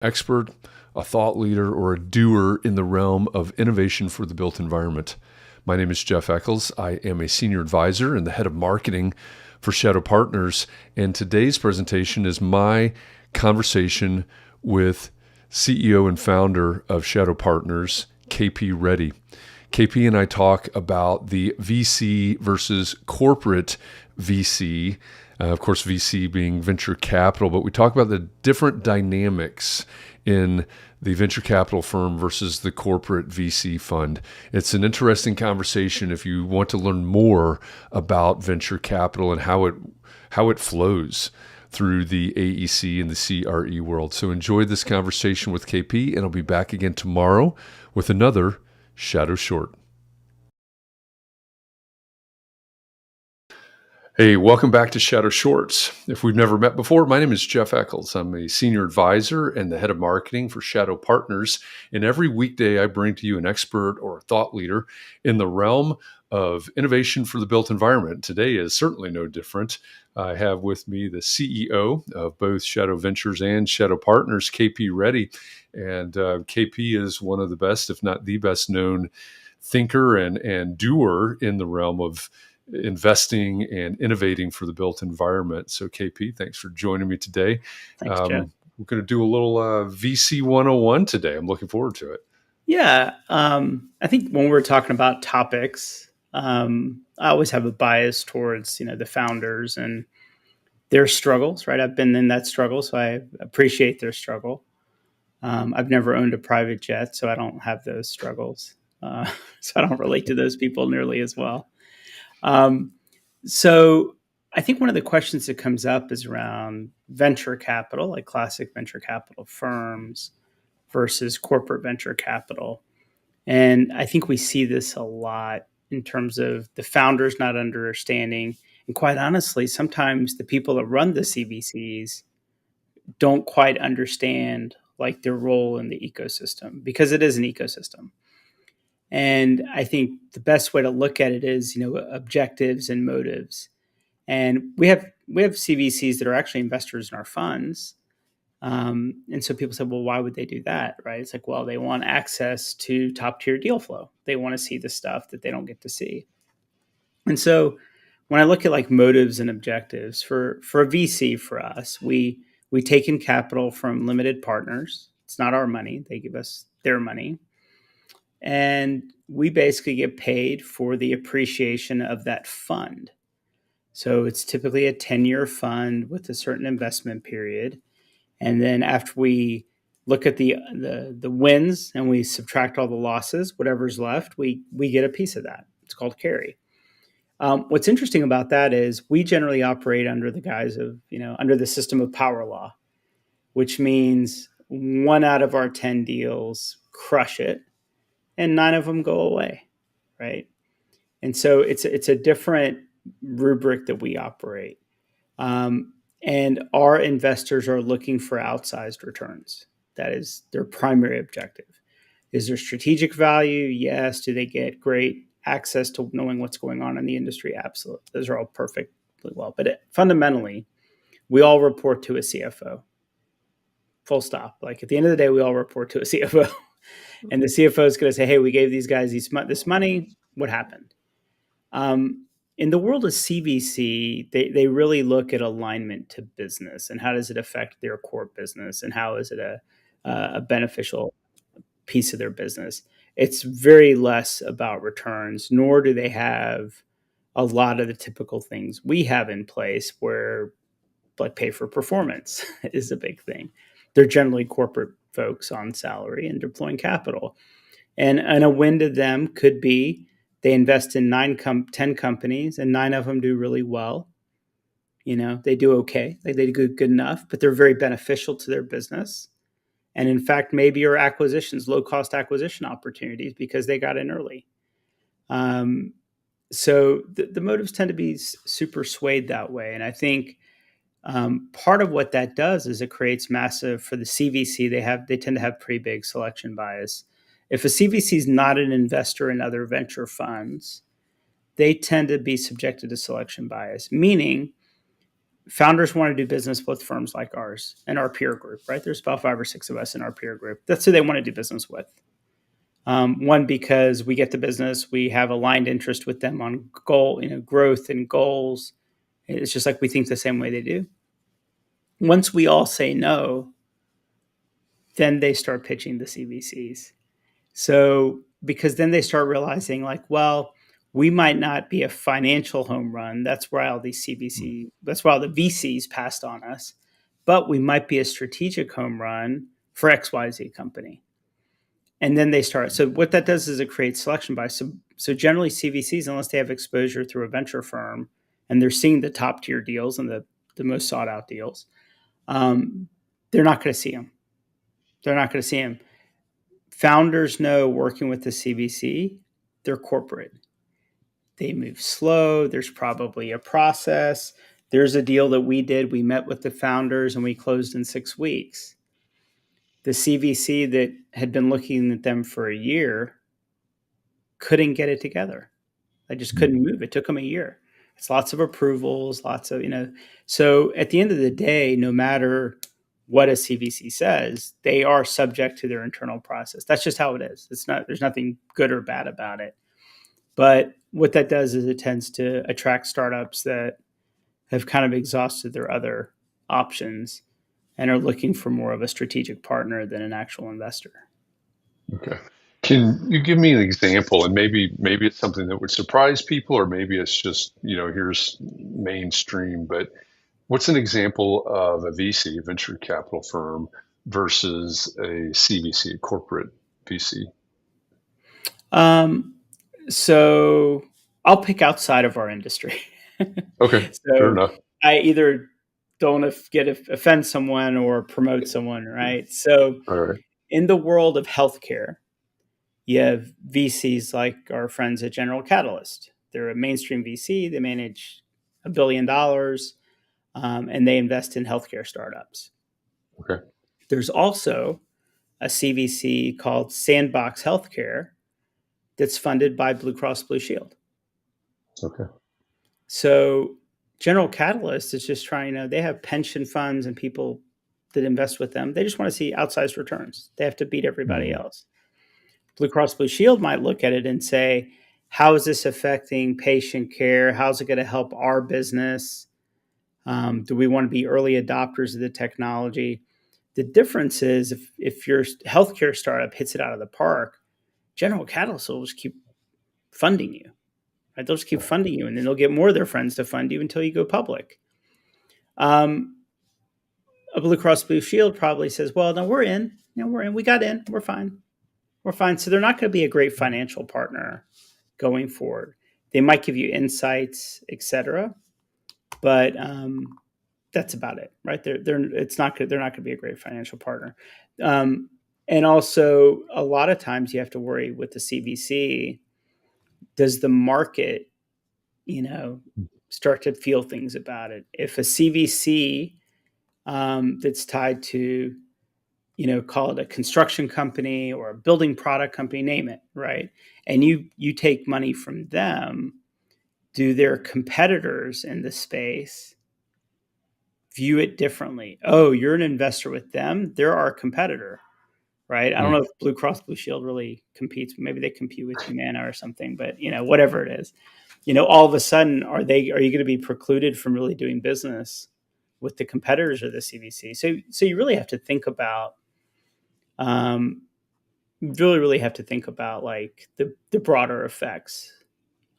expert, a thought leader, or a doer in the realm of innovation for the built environment. My name is Jeff Echols. I am a senior advisor and the head of marketing for Shadow Partners. And today's presentation is my conversation with CEO and founder of Shadow Partners, Reddy. KP and I talk about the VC versus corporate VC. Of course, VC being venture capital, but we talk about the different dynamics in the venture capital firm versus the corporate VC fund. It's an interesting conversation if you want to learn more about venture capital and how it flows through the AEC and the CRE world. So enjoy this conversation with KP, and I'll be back again tomorrow with another Shadow Short. Hey, welcome back to Shadow Shorts. If we've never met before, my name is Jeff Echols. I'm a senior advisor and the head of marketing for Shadow Partners. And every weekday, I bring to you an expert or a thought leader in the realm of innovation for the built environment. Today is certainly no different. I have with me the CEO of both Shadow Ventures and Shadow Partners, Reddy. And KP is one of the best, if not the best known thinker and doer in the realm of investing and innovating for the built environment. So KP, thanks for joining me today. Thanks, Jeff. We're going to do a little VC 101 today. I'm looking forward to it. Yeah. I think when we're talking about topics, I always have a bias towards, the founders and their struggles, right? I've been in that struggle, so I appreciate their struggle. I've never owned a private jet, so I don't have those struggles. So I don't relate to those people nearly as well. So I think one of the questions that comes up is around venture capital, like classic venture capital firms versus corporate venture capital. And I think we see this a lot in terms of the founders not understanding. And quite honestly, sometimes the people that run the CVCs don't quite understand like their role in the ecosystem, because it is an ecosystem. And I think the best way to look at it is, objectives and motives. And we have CVCs that are actually investors in our funds. And so people say, well, why would they do that? Right? It's like, well, they want access to top tier deal flow. They want to see the stuff that they don't get to see. And so when I look at like motives and objectives for a VC, for us, we take in capital from limited partners. It's not our money. They give us their money. And we basically get paid for the appreciation of that fund. So it's typically a 10-year fund with a certain investment period. And then after we look at the wins and we subtract all the losses, whatever's left, we get a piece of that. It's called carry. What's interesting about that is we generally operate under the guise of, under the system of power law, which means 1 out of our 10 deals crush it and 9 of them go away, right? And so it's a different rubric that we operate. And our investors are looking for outsized returns. That is their primary objective. Is there strategic value? Yes. Do they get great access to knowing what's going on in the industry? Absolutely. Those are all perfectly well. But fundamentally, we all report to a CFO. Full stop. Like at the end of the day, we all report to a CFO. And the CFO is going to say, hey, we gave these guys this money. What happened? In the world of CVC, they really look at alignment to business and how does it affect their core business and how is it a beneficial piece of their business. It's very less about returns, nor do they have a lot of the typical things we have in place where like pay for performance is a big thing. They're generally corporate folks on salary and deploying capital. And a win to them could be they invest in 10 companies and 9 of them do really well. They do okay. They do good enough, but they're very beneficial to their business. And in fact, maybe your acquisitions, low-cost acquisition opportunities because they got in early. So the motives tend to be super swayed that way. And I think part of what that does is it creates massive, for the CVC, they tend to have pretty big selection bias. If a CVC is not an investor in other venture funds, they tend to be subjected to selection bias, meaning founders want to do business with firms like ours and our peer group, right? There's about 5 or 6 of us in our peer group. That's who they want to do business with. One, because we get the business, we have aligned interest with them on growth and goals. It's just like we think the same way they do. Once we all say no, then they start pitching the CVCs. So, because then they start realizing, like, well, we might not be a financial home run. That's why all these that's why all the VCs passed on us. But we might be a strategic home run for XYZ company. And then they start. So what that does is it creates selection bias. So generally CVCs, unless they have exposure through a venture firm and they're seeing the top tier deals and the most sought out deals, they're not going to see them. They're not going to see them. Founders know working with the CVC, they're corporate. They move slow. There's probably a process. There's a deal that we did. We met with the founders and we closed in 6 weeks. The CVC that had been looking at them for a year couldn't get it together. They just couldn't move. It took them a year. It's lots of approvals, lots of, So at the end of the day, no matter what a CVC says, they are subject to their internal process. That's just how it is. There's nothing good or bad about it. But what that does is it tends to attract startups that have kind of exhausted their other options and are looking for more of a strategic partner than an actual investor. Okay. Can you give me an example? And maybe it's something that would surprise people, or maybe it's just, here's mainstream, but what's an example of a VC, a venture capital firm, versus a CVC, a corporate VC? So I'll pick outside of our industry. Okay, fair enough. I either don't offend someone or promote someone, right? So All right. in the world of healthcare, you have VCs like our friends at General Catalyst. They're a mainstream VC. They manage $1 billion, and they invest in healthcare startups. Okay. There's also a CVC called Sandbox Healthcare that's funded by Blue Cross Blue Shield. Okay. So General Catalyst is just trying, they have pension funds and people that invest with them. They just want to see outsized returns. They have to beat everybody else. Blue Cross Blue Shield might look at it and say, how is this affecting patient care? How's it going to help our business? Do we want to be early adopters of the technology? The difference is if your healthcare startup hits it out of the park, General Catalyst will just keep funding you. Right? They'll just keep funding you, and then they'll get more of their friends to fund you until you go public. A Blue Cross Blue Shield probably says, well, no, we're in. We got in. We're fine. So they're not going to be a great financial partner going forward. They might give you insights, et cetera, but that's about it, right? They're not going to be a great financial partner. And also, a lot of times you have to worry with the CVC. Does the market, start to feel things about it? If a CVC that's tied to, call it a construction company or a building product company, name it, right? And you take money from them, do their competitors in the space view it differently? Oh, you're an investor with them. They're our competitor, right? I don't know if Blue Cross Blue Shield really competes. Maybe they compete with Humana or something, but whatever it is, all of a sudden, are you going to be precluded from really doing business with the competitors of the CVC? So you really have to think about, really have to think about like the broader effects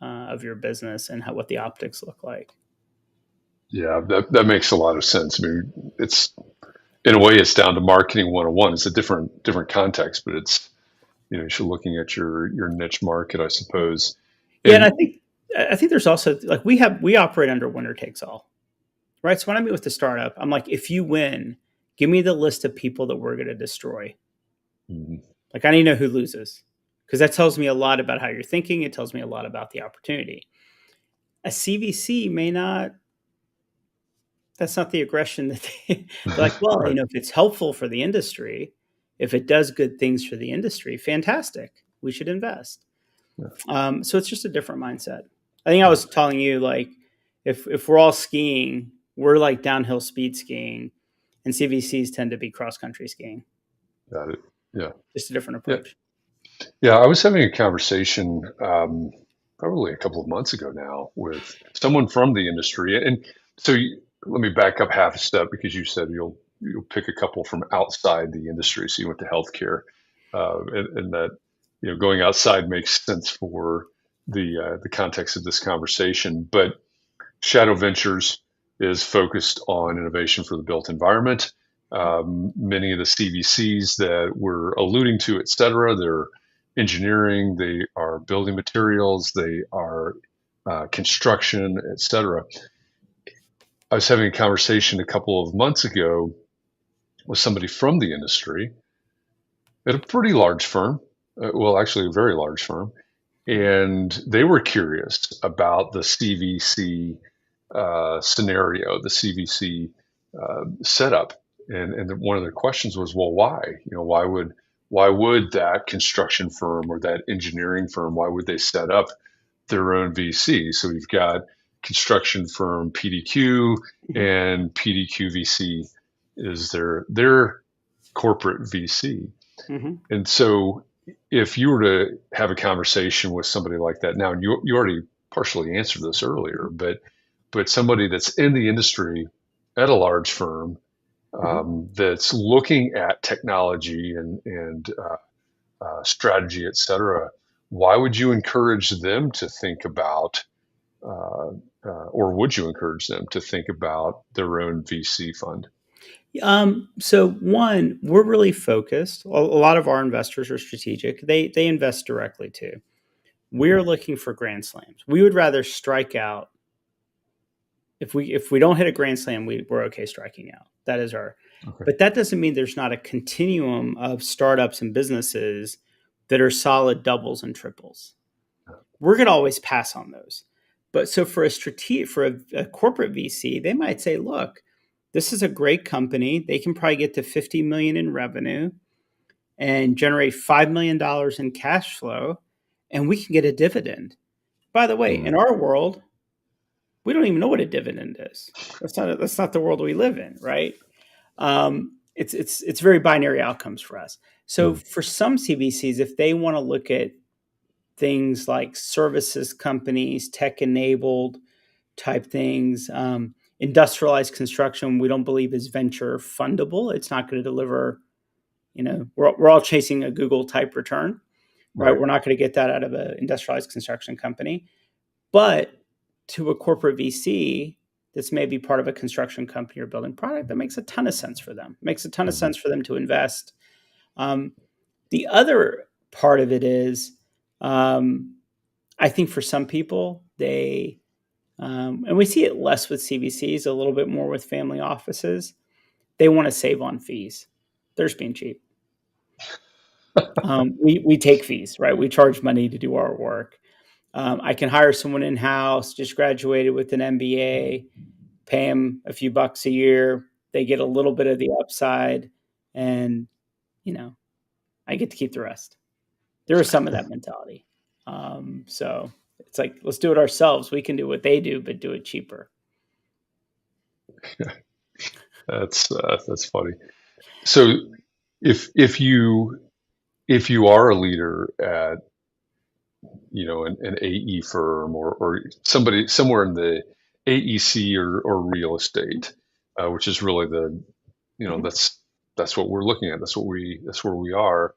of your business and what the optics look like. Yeah, that makes a lot of sense. I mean, it's in a way it's down to marketing 101. It's a different context, but it's you're looking at your niche market, I suppose. And I think there's also like we operate under winner takes all, right? So when I meet with the startup, I'm like, if you win, give me the list of people that we're going to destroy. Like I need to know who loses, because that tells me a lot about how you're thinking. It tells me a lot about the opportunity. A CVC may not. That's not the aggression that they're like, well, Right. if it's helpful for the industry, if it does good things for the industry, fantastic. We should invest. So it's just a different mindset. I think I was telling you, like, if we're all skiing We're like downhill speed skiing, and CVCs tend to be cross country skiing. Got it. Yeah. Just a different Yeah. approach. Yeah. I was having a conversation probably a couple of months ago now with someone from the industry. And so let me back up half a step because you said you'll pick a couple from outside the industry. So you went to healthcare, and that going outside makes sense for the context of this conversation. But Shadow Ventures is focused on innovation for the built environment. Many of the CVCs that we're alluding to, et cetera, they're engineering, they are building materials, they are construction, et cetera. I was having a conversation a couple of months ago with somebody from the industry at a pretty large firm, well, actually a very large firm, and they were curious about the CVC scenario, the CVC setup, and one of the questions was, well, why? Why would that construction firm or that engineering firm, why would they set up their own VC? So we've got construction firm PDQ, and PDQ VC is their corporate VC. Mm-hmm. And so if you were to have a conversation with somebody like that now, and you already partially answered this earlier, but somebody that's in the industry at a large firm, that's looking at technology and strategy, et cetera, why would you encourage them to think about, or would you encourage them to think about their own VC fund? So one, we're really focused. A lot of our investors are strategic. They invest directly too. We're looking for grand slams. We would rather strike out. If we don't hit a grand slam, we're okay striking out. That is our. Okay. But that doesn't mean there's not a continuum of startups and businesses that are solid doubles and triples. We're going to always pass on those. But so for a corporate VC, they might say, look, this is a great company. They can probably get to 50 million in revenue and generate $5 million in cash flow, and we can get a dividend. By the way, in our world, we don't even know what a dividend is. That's not the world we live in, right? It's very binary outcomes for us. So for some CVCs, if they want to look at things like services companies, tech enabled type things, industrialized construction, we don't believe is venture fundable. It's not going to deliver. We're all chasing a Google type return, right? We're not going to get that out of an industrialized construction company, but to a corporate VC that's maybe part of a construction company or building product, that makes a ton of sense for them. It makes a ton of sense for them to invest. The other part of it is, I think for some people, and we see it less with CVCs, a little bit more with family offices, they want to save on fees. They're just being cheap. We take fees, right? We charge money to do our work. I can hire someone in-house, just graduated with an MBA, pay them a few bucks a year. They get a little bit of the upside, and I get to keep the rest. There is some of that mentality. So it's like, let's do it ourselves. We can do what they do, but do it cheaper. That's funny. So if you are a leader at an AE firm or somebody somewhere in the AEC or real estate, which is really that's what we're looking at. That's where we are.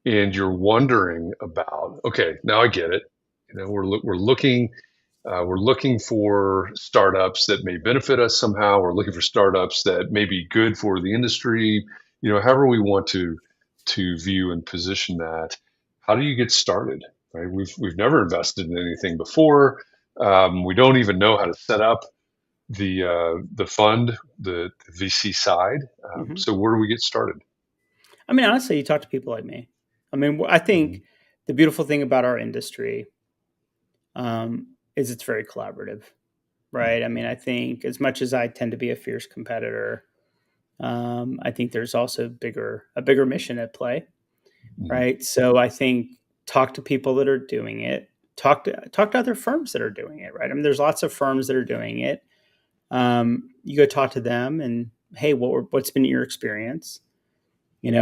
And you're wondering about, okay, now I get it. We're looking for startups that may benefit us somehow. We're looking for startups that may be good for the industry. However we want to view and position that. How do you get started? Right? We've never invested in anything before. We don't even know how to set up the fund, the VC side. So where do we get started? I mean, honestly, you talk to people like me. I mean, I think the beautiful thing about our industry is it's very collaborative, right? I mean, I think as much as I tend to be a fierce competitor, I think there's also a bigger mission at play, right? So I think talk to people that are doing it. Talk to other firms that are doing it, right? I mean, there's lots of firms that are doing it. You go talk to them and, hey, what's been your experience?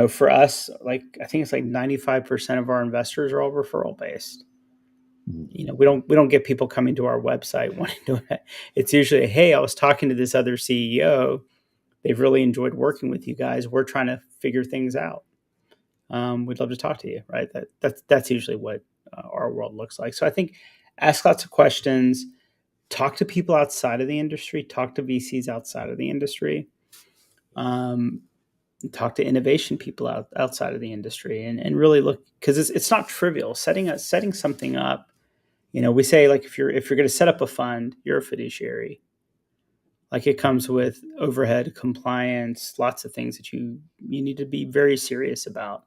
For us, like I think it's like 95% of our investors are all referral based. We don't get people coming to our website wanting to. It's usually, hey, I was talking to this other CEO. They've really enjoyed working with you guys. We're trying to figure things out. We'd love to talk to you, right? That's usually what our world looks like. So I think ask lots of questions, talk to people outside of the industry, talk to VCs outside of the industry, um, talk to innovation people outside of the industry, and really look, because it's not trivial setting something up. We say, like, if you're going to set up a fund, you're a fiduciary. Like, it comes with overhead, compliance, lots of things that you need to be very serious about.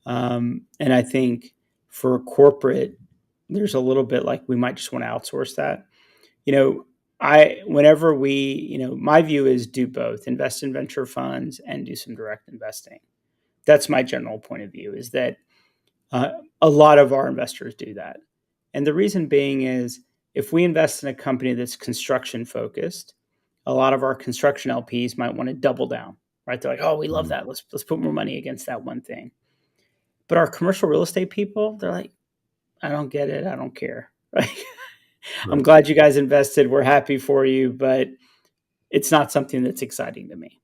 And I think for corporate, there's a little bit like we might just want to outsource that. You know, whenever my view is do both, invest in venture funds and do some direct investing. That's my general point of view, is that a lot of our investors do that. And the reason being is, if we invest in a company that's construction focused, a lot of our construction LPs might want to double down, right? They're like, oh, we love Mm. that. Let's put more money against that one thing. But our commercial real estate people, they're like, I don't get it. I don't care. Right. I'm Right. glad you guys invested. We're happy for you, but it's not something that's exciting to me.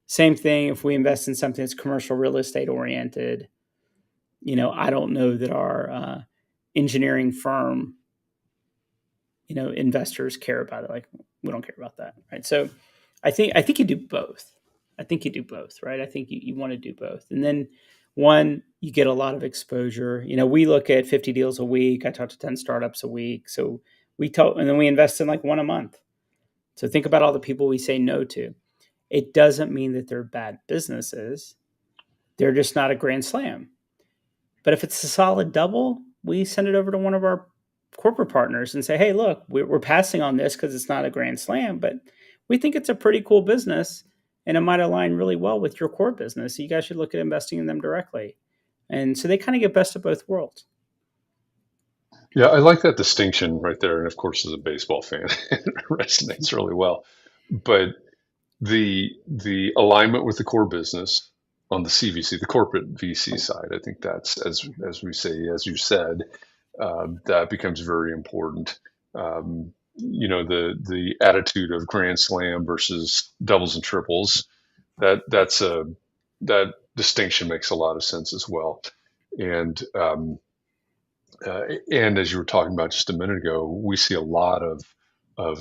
Same thing if we invest in something that's commercial real estate oriented. I don't know that our engineering firm, investors care about it. Like, we don't care about that, right? So I think you do both. I think you do both, right? I think you want to do both. And then, one, you get a lot of exposure. We look at 50 deals a week. I talk to 10 startups a week. So and then we invest in like one a month. So think about all the people we say no to. It doesn't mean that they're bad businesses. They're just not a grand slam. But if it's a solid double, we send it over to one of our corporate partners and say, hey, look, we're passing on this because it's not a grand slam, but we think it's a pretty cool business and it might align really well with your core business. So you guys should look at investing in them directly. And so they kind of get best of both worlds. Yeah, I like that distinction right there. And of course, as a baseball fan, it resonates really well. But the alignment with the core business on the CVC, the corporate VC side, I think that's, as we say, as you said, that becomes very important. The attitude of grand slam versus doubles and triples, that distinction makes a lot of sense as well. And and as you were talking about just a minute ago, we see a lot of I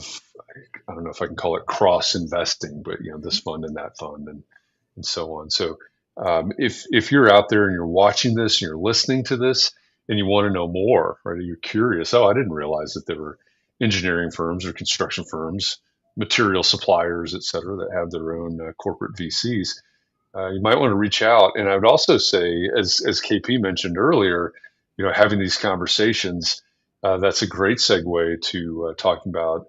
don't know if I can call it cross investing, but this fund and that fund and so on. So if you're out there and you're watching this and you're listening to this and you want to know more, right? You're curious. Oh, I didn't realize that there were engineering firms or construction firms, material suppliers, et cetera, that have their own corporate VCs. You might want to reach out. And I would also say, as KP mentioned earlier, having these conversations, that's a great segue to talking about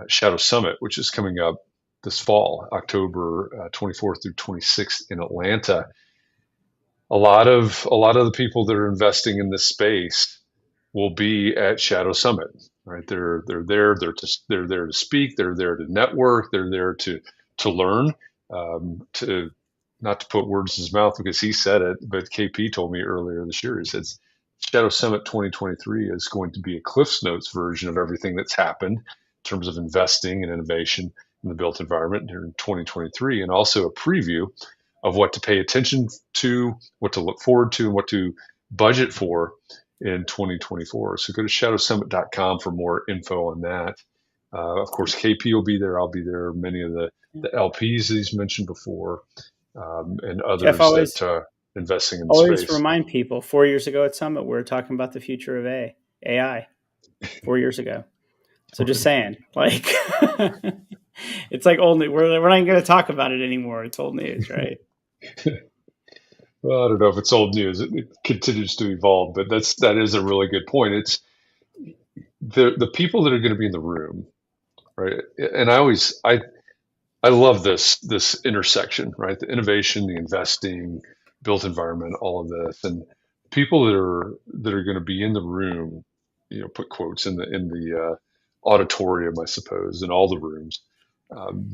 Shadow Summit, which is coming up this fall, October 24th through 26th in Atlanta. A lot of the people that are investing in this space will be at Shadow Summit, right? They're there to speak. They're there to network. They're there to learn. To Not to put words in his mouth because he said it, but KP told me earlier this year. He said Shadow Summit 2023 is going to be a Cliff's Notes version of everything that's happened in terms of investing and innovation in the built environment during 2023, and also a preview of what to pay attention to, what to look forward to, and what to budget for in 2024. So go to shadowsummit.com for more info on that. Of course, KP will be there. I'll be there. Many of the LPs that he's mentioned before, and Jeff, others that always are investing in the always space. remind people, 4 years ago at Summit, we were talking about the future of AI 4 years ago. So just saying, like, it's like old news. We're not even going to talk about it anymore. It's old news, right? Well, I don't know if it's old news. It continues to evolve, but that is a really good point. It's the people that are going to be in the room, right? And I love this intersection, right? The innovation, the investing, built environment, all of this, and people that are going to be in the room, put quotes in the auditorium, I suppose, in all the rooms.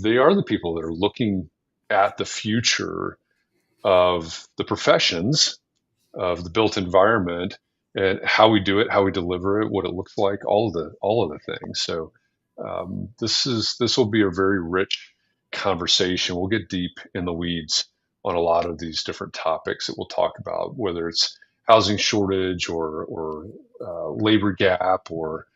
They are the people that are looking at the future of the professions of the built environment and how we do it, how we deliver it, what it looks like, all of the things. So this will be a very rich conversation. We'll get deep in the weeds on a lot of these different topics that we'll talk about, whether it's housing shortage or labor gap or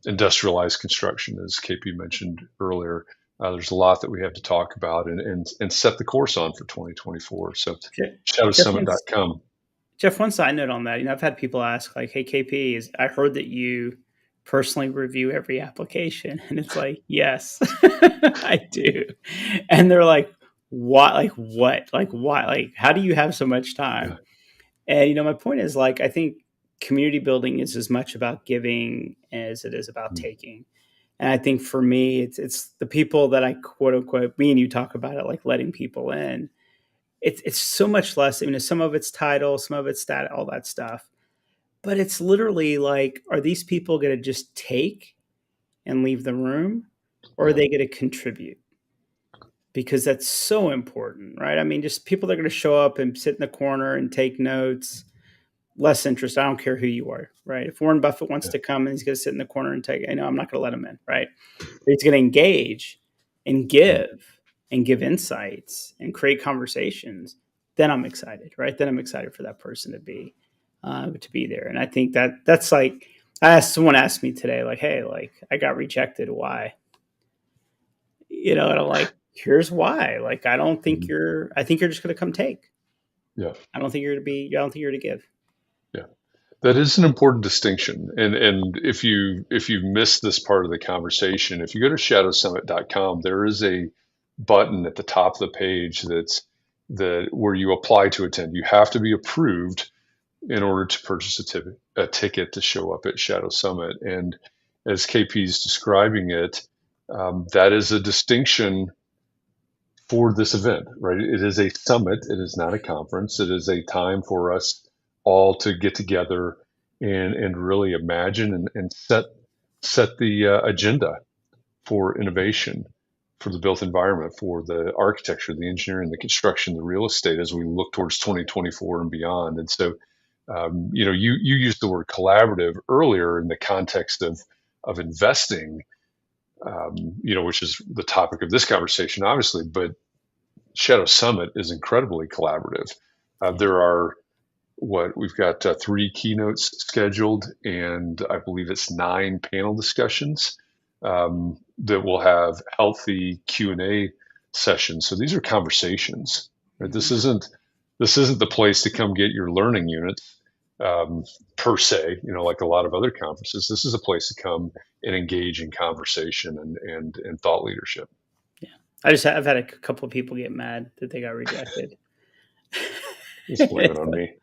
industrialized construction, as KP mentioned earlier. There's a lot that we have to talk about and set the course on for 2024. So Jeff, one, shadowsummit.com. Jeff, one side note on that. I've had people ask, like, "Hey, KP, I heard that you personally review every application," and it's like, "Yes, I do." And they're like, "What? Like what? Like why? Like how do you have so much Yeah, time?" And my point is, like, I think community building is as much about giving as it is about taking. And I think for me, it's the people that I quote unquote, me and you talk about it, like letting people in. It's so much less. Some of it's title, some of it's stat, all that stuff. But it's literally like, are these people going to just take and leave the room, or are yeah, they going to contribute? Because that's so important, right? I mean, just people that are going to show up and sit in the corner and take notes, less interest. I don't care who you are, right? If Warren Buffett wants yeah, to come and he's going to sit in the corner and take, I'm not going to let him in, right? He's going to engage and yeah, give insights and create conversations. Then I'm excited, right? Then I'm excited for that person to be there. And I think that's like, someone asked me today, like, "Hey, like I got rejected. Why?" And I'm like, here's why. Like, mhm, I think you're just going to come take. yeah, I don't think you're to give. yeah. That is an important distinction. And if you missed this part of the conversation, if you go to shadowsummit.com, there is a button at the top of the page that where you apply to attend. You have to be approved in order to purchase a ticket to show up at Shadow Summit. And as KP is describing it, that is a distinction for this event, right? It is a summit. It is not a conference. It is a time for us all to get together and really imagine and set the agenda for innovation, for the built environment, for the architecture, the engineering, the construction, the real estate as we look towards 2024 and beyond. And so, you used the word collaborative earlier in the context of investing, which is the topic of this conversation, obviously. But Shadow Summit is incredibly collaborative. There are what we've got 3 keynotes scheduled, and I believe it's 9 panel discussions that will have healthy Q&A sessions. So these are conversations. Right? Mm-hmm. This isn't the place to come get your learning units per se. Like a lot of other conferences. This is a place to come and engage in conversation and thought leadership. Yeah. I've had a couple of people get mad that they got rejected. Just blame it on me.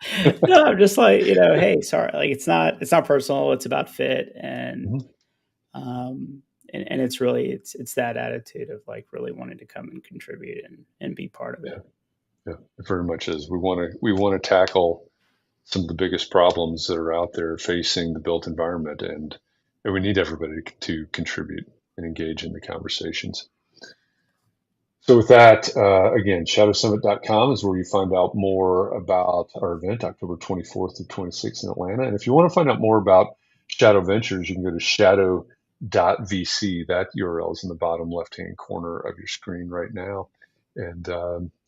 No, I'm just like, hey, sorry. Like it's not personal. It's about fit. Mhm. Um, and it's really, it's that attitude of like really wanting to come and contribute and be part of Yeah, it. yeah, it very much is. We want to tackle some of the biggest problems that are out there facing the built environment, and we need everybody to contribute and engage in the conversations. So with that, again, shadowsummit.com is where you find out more about our event, October 24th to 26th in Atlanta. And if you want to find out more about Shadow Ventures, you can go to shadow.vc. That URL is in the bottom left-hand corner of your screen right now. And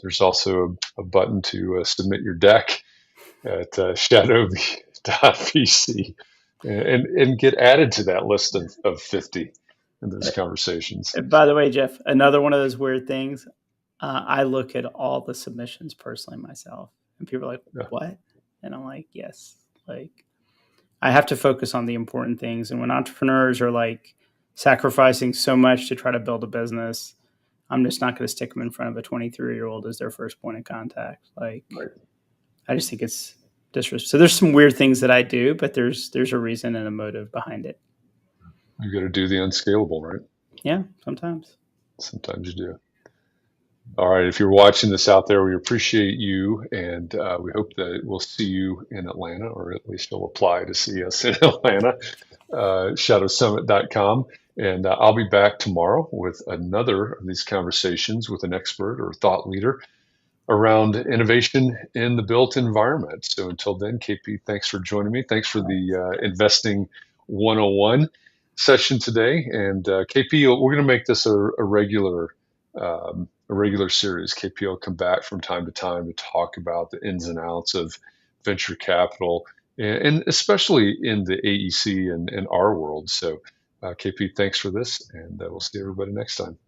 there's also a button to submit your deck at shadow.vc and get added to that list of 50 in those conversations. And by the way, Jeff, another one of those weird things. I look at all the submissions personally myself, and people are like, Yeah, "What?" And I'm like, "Yes." Like I have to focus on the important things. And when entrepreneurs are like sacrificing so much to try to build a business, I'm just not going to stick them in front of a 23-year-old as their first point of contact. Like right. I just think it's disrespectful. So there's some weird things that I do, but there's a reason and a motive behind it. You got to do the unscalable, right? Yeah, sometimes. Sometimes you do. All right. If you're watching this out there, we appreciate you, and we hope that we'll see you in Atlanta, or at least you'll apply to see us in Atlanta. Shadowsummit.com. And I'll be back tomorrow with another of these conversations with an expert or thought leader around innovation in the built environment. So until then, KP, thanks for joining me. Thanks for the Investing 101 session today. And KP, we're going to make this a regular series. KP will come back from time to time to talk about the ins and outs of venture capital, and especially in the AEC and our world. So KP, thanks for this, and we'll see everybody next time.